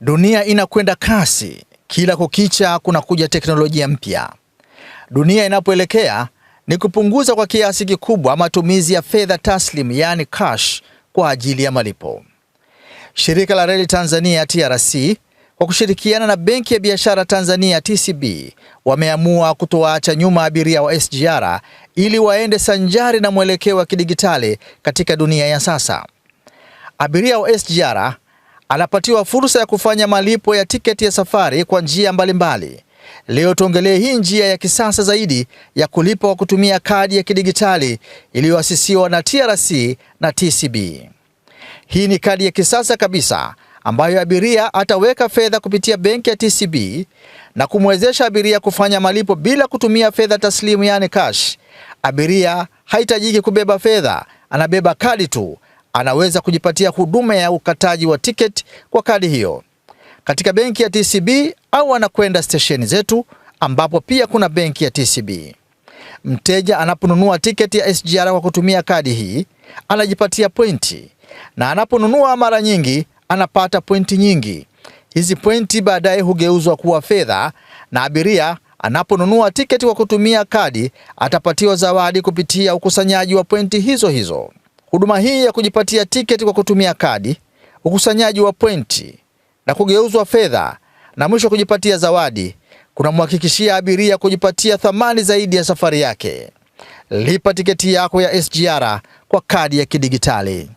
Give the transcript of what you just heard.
Dunia inakwenda kasi, kila kukicha kunakuja teknolojia mpya. Dunia inapoelekea ni kupunguza kwa kiasi kikubwa matumizi ya fedha taslim, yani cash, kwa ajili ya malipo. Shirika la Reli Tanzania TRC kwa kushirikiana na Benki ya Biashara Tanzania TCB wameamua kutoacha nyuma abiria wa SGR ili waende sanjari na mwelekeo wa kidigitali katika dunia ya sasa. Abiria wa SGR anapatiwa fursa ya kufanya malipo ya tiketi ya safari kwa njia mbalimbali. Leo tuongelee hii njia ya kisasa zaidi ya kulipa kwa kutumia kadi ya kidigitali iliyoasisiwa na TRC na TCB. Hii ni kadi ya kisasa kabisa ambayo abiria ataweka fedha kupitia benki ya TCB na kumwezesha abiria kufanya malipo bila kutumia fedha taslimu, yani cash. Abiria haitajiki kubeba fedha, anabeba kadi tu. Anaweza kujipatia huduma ya ukataji wa tiketi kwa kadi hiyo katika benki ya TCB au anakwenda stesheni zetu ambapo pia kuna benki ya TCB. Mteja anaponunua tiketi ya SGR kwa kutumia kadi hii, anajipatia pointi, na anaponunua mara nyingi anapata pointi nyingi. Hizi pointi baadaye hugeuzwa kuwa fedha, na abiria anaponunua tiketi kwa kutumia kadi atapatiwa zawadi kupitia ukusanyaji wa pointi hizo hizo. Huduma hii ya kujipatia tiketi kwa kutumia kadi, ukusanyaji wa pointi na kugeuzwa fedha na mwisho kujipatia zawadi, kunamhakikishia abiria kujipatia thamani zaidi ya safari yake. Lipa tiketi yako ya SGR kwa kadi ya kidigitali.